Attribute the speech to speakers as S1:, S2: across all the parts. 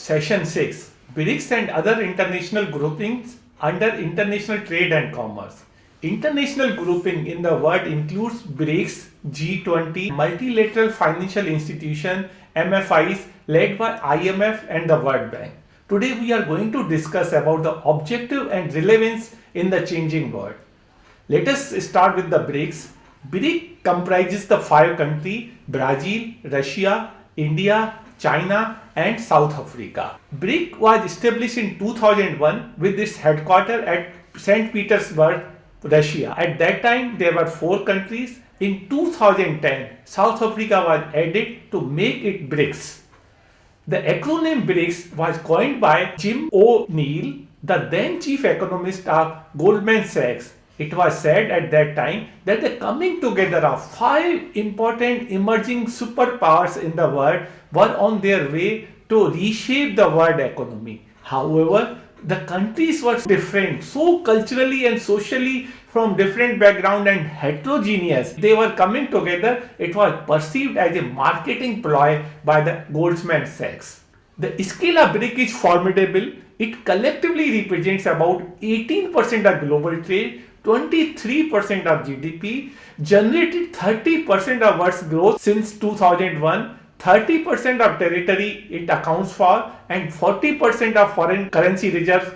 S1: Session 6 BRICS and other international groupings under international trade and commerce. International grouping in the word includes BRICS, G20, multilateral financial institution, MFIs led by IMF and the World Bank. Today we are going to discuss about the objective and relevance in the changing world. Let us start with the BRICS. BRIC comprises the 5 countries Brazil, Russia, India, China and South Africa. BRIC was established in 2001 with its headquarters at St. Petersburg, Russia. At that time there were 4 countries. In 2010, South Africa was added to make it BRICS. The acronym BRICS was coined by Jim O'Neill, the then chief economist of Goldman Sachs. It was said at that time that the coming together of 5 important emerging superpowers in the world were on their way to reshape the world economy. However, the countries were different, so culturally and socially from different background and heterogeneous. They were coming together. It was perceived as a marketing ploy by the Goldman Sachs. The scale of BRIC is formidable. It collectively represents about 18% of global trade, 23% of GDP, generated 30% of world's growth since 2001, 30% of territory it accounts for, and 40% of foreign currency reserves,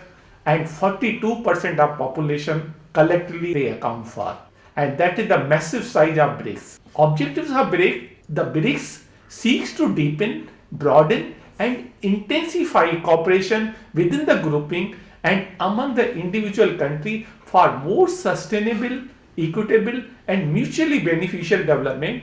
S1: and 42% of population collectively they account for. And that is the massive size of BRICS. Objectives of BRIC: the BRICS seeks to deepen, broaden, and intensify cooperation within the grouping and among the individual countries for more sustainable, equitable, and mutually beneficial development,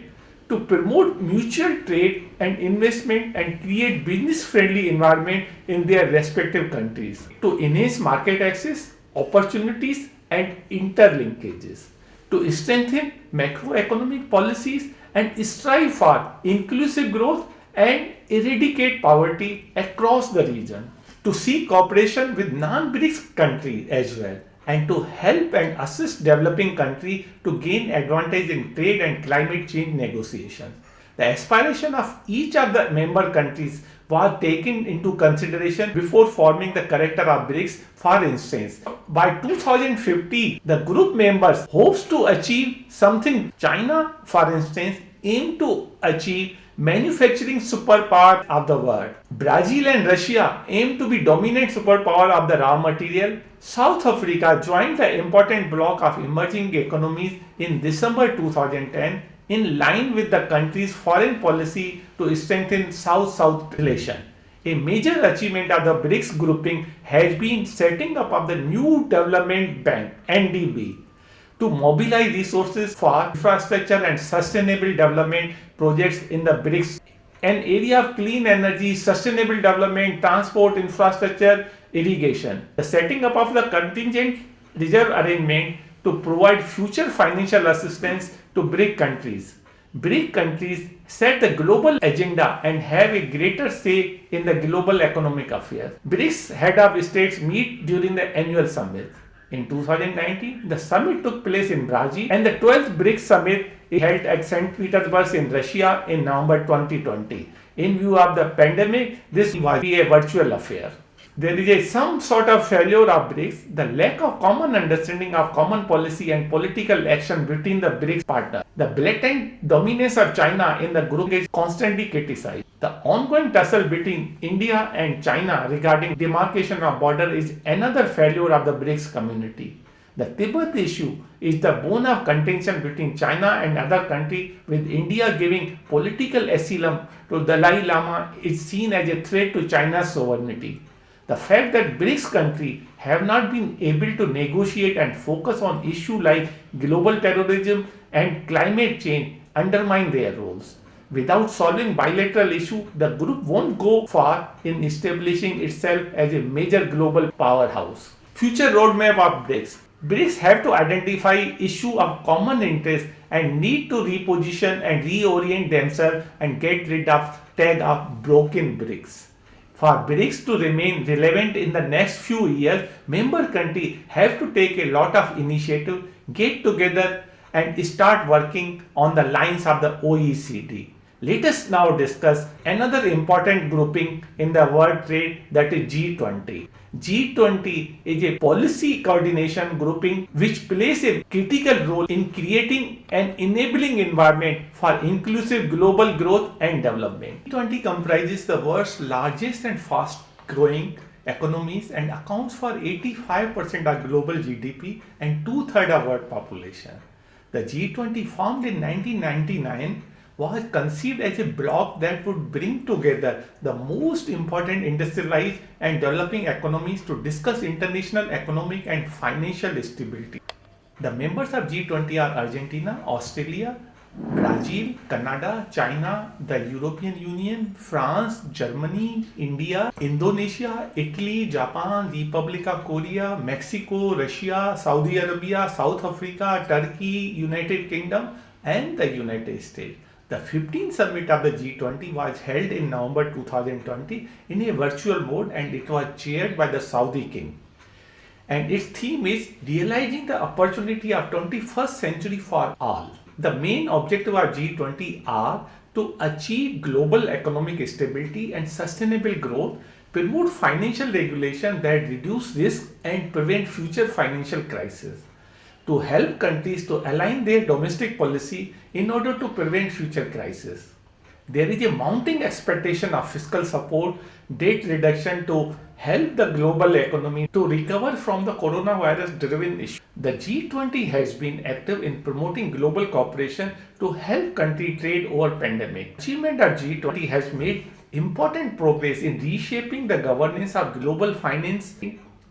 S1: to promote mutual trade and investment and create business-friendly environment in their respective countries, to enhance market access, opportunities, and interlinkages, to strengthen macroeconomic policies and strive for inclusive growth and eradicate poverty across the region, to seek cooperation with non-BRICS countries as well, and to help and assist developing countries to gain advantage in trade and climate change negotiations. The aspiration of each of the member countries was taken into consideration before forming the character of BRICS. For instance, by 2050, the group members hopes to achieve something. China, for instance, aim to achieve manufacturing superpower of the world. Brazil and Russia aim to be dominant superpower of the raw material. South Africa joined the important bloc of emerging economies in December 2010 in line with the country's foreign policy to strengthen South-South relation. A major achievement of the BRICS grouping has been setting up of the new development bank (NDB) to mobilize resources for infrastructure and sustainable development projects in the BRICS, an area of clean energy, sustainable development, transport, infrastructure, irrigation. The setting up of the contingent reserve arrangement to provide future financial assistance to BRIC countries. BRIC countries set the global agenda and have a greater say in the global economic affairs. BRICS head of states meet during the annual summit. In 2019, the summit took place in Brazil, and the 12th BRICS summit is held at St. Petersburg in Russia in November 2020. In view of the pandemic, this will be a virtual affair. There is some sort of failure of BRICS, the lack of common understanding of common policy and political action between the BRICS partners. The blatant dominance of China in the group is constantly criticized. The ongoing tussle between India and China regarding demarcation of border is another failure of the BRICS community. The Tibet issue is the bone of contention between China and other countries, with India giving political asylum to Dalai Lama is seen as a threat to China's sovereignty. The fact that BRICS countries have not been able to negotiate and focus on issues like global terrorism and climate change undermine their roles. Without solving bilateral issues, the group won't go far in establishing itself as a major global powerhouse. Future roadmap of BRICS. BRICS have to identify issues of common interest and need to reposition and reorient themselves and get rid of tag of broken BRICS. For BRICS to remain relevant in the next few years, member countries have to take a lot of initiative, get together and start working on the lines of the OECD. Let us now discuss another important grouping in the world trade, that is G20. G20 is a policy coordination grouping which plays a critical role in creating an enabling environment for inclusive global growth and development. G20 comprises the world's largest and fast growing economies and accounts for 85% of global GDP and two-thirds of world population. The G20, formed in 1999, was conceived as a bloc that would bring together the most important industrialized and developing economies to discuss international economic and financial stability. The members of G20 are Argentina, Australia, Brazil, Canada, China, the European Union, France, Germany, India, Indonesia, Italy, Japan, Republic of Korea, Mexico, Russia, Saudi Arabia, South Africa, Turkey, United Kingdom, and the United States. The 15th summit of the G20 was held in November 2020 in a virtual mode, and it was chaired by the Saudi King. And its theme is Realizing the Opportunity of 21st Century for All. The main objective of G20 are to achieve global economic stability and sustainable growth, promote financial regulation that reduce risk and prevent future financial crises, to help countries to align their domestic policy in order to prevent future crises. There is a mounting expectation of fiscal support, debt reduction to help the global economy to recover from the coronavirus driven issue. The G20 has been active in promoting global cooperation to help countries trade over pandemic. Achievement of G20 has made important progress in reshaping the governance of global finance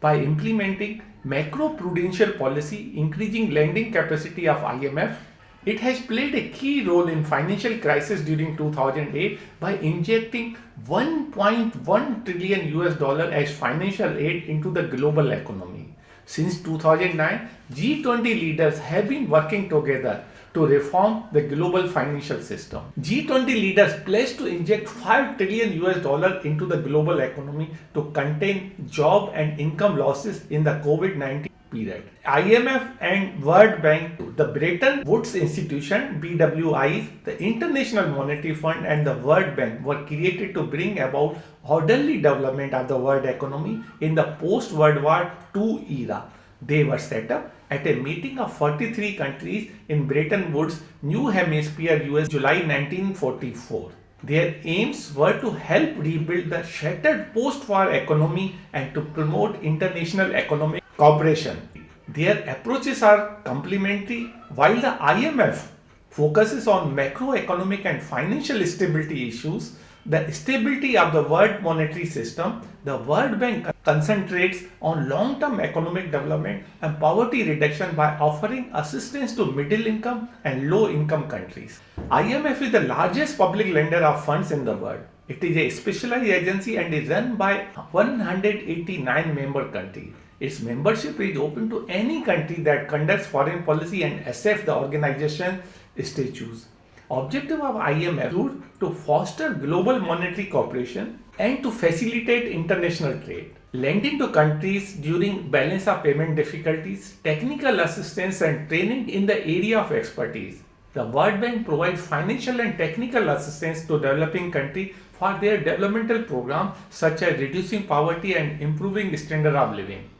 S1: by implementing macro-prudential policy, increasing lending capacity of IMF. It has played a key role in financial crisis during 2008 by injecting 1.1 trillion US dollar as financial aid into the global economy. Since 2009, G20 leaders have been working together to reform the global financial system. G20 leaders pledged to inject 5 trillion US dollar into the global economy to contain job and income losses in the COVID-19 period. IMF and World Bank, the Bretton Woods Institution, BWI, the International Monetary Fund and the World Bank were created to bring about orderly development of the world economy in the post-World War II era. They were set up at a meeting of 43 countries in Bretton Woods, New Hampshire, US, July 1944. Their aims were to help rebuild the shattered post-war economy and to promote international economic cooperation. Their approaches are complementary. While the IMF focuses on macroeconomic and financial stability issues, the stability of the world monetary system, the World Bank concentrates on long-term economic development and poverty reduction by offering assistance to middle-income and low-income countries. IMF is the largest public lender of funds in the world. It is a specialized agency and is run by 189 member countries. Its membership is open to any country that conducts foreign policy and accepts the organization statutes. Objective of IMF is to foster global monetary cooperation and to facilitate international trade, lending to countries during balance of payment difficulties, technical assistance and training in the area of expertise. The World Bank provides financial and technical assistance to developing countries for their developmental programs such as reducing poverty and improving standard of living.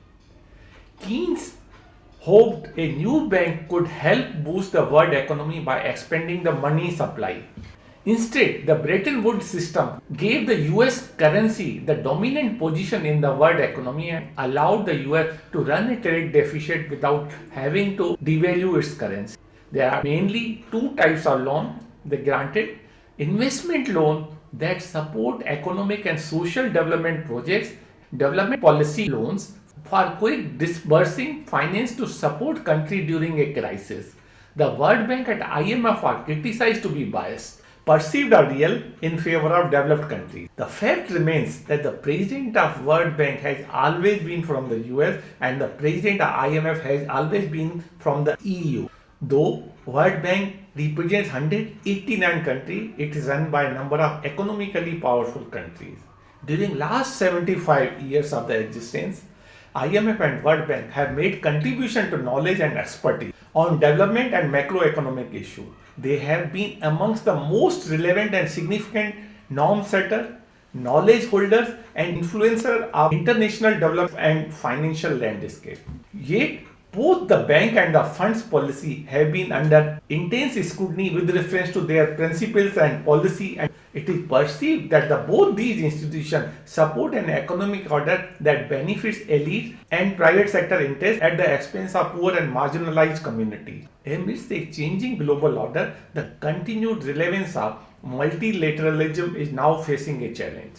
S1: Keynes hoped a new bank could help boost the world economy by expanding the money supply. Instead, the Bretton Woods system gave the US currency the dominant position in the world economy and allowed the US to run a trade deficit without having to devalue its currency. There are mainly two types of loan they granted: investment loan that support economic and social development projects, development policy loans for quick disbursing finance to support country during a crisis. The World Bank and IMF are criticized to be biased, perceived or real, in favor of developed countries. The fact remains that the president of World Bank has always been from the US and the president of IMF has always been from the EU. Though World Bank represents 189 countries, it is run by a number of economically powerful countries. During last 75 years of the existence, IMF and World Bank have made contribution to knowledge and expertise on development and macroeconomic issues. They have been amongst the most relevant and significant norm setter, knowledge holders, and influencer of international development and financial landscape. Yet, both the bank and the funds policy have been under intense scrutiny with reference to their principles and policy, and it is perceived that both these institutions support an economic order that benefits elites and private sector interests at the expense of poor and marginalized communities. Amidst the changing global order, the continued relevance of multilateralism is now facing a challenge.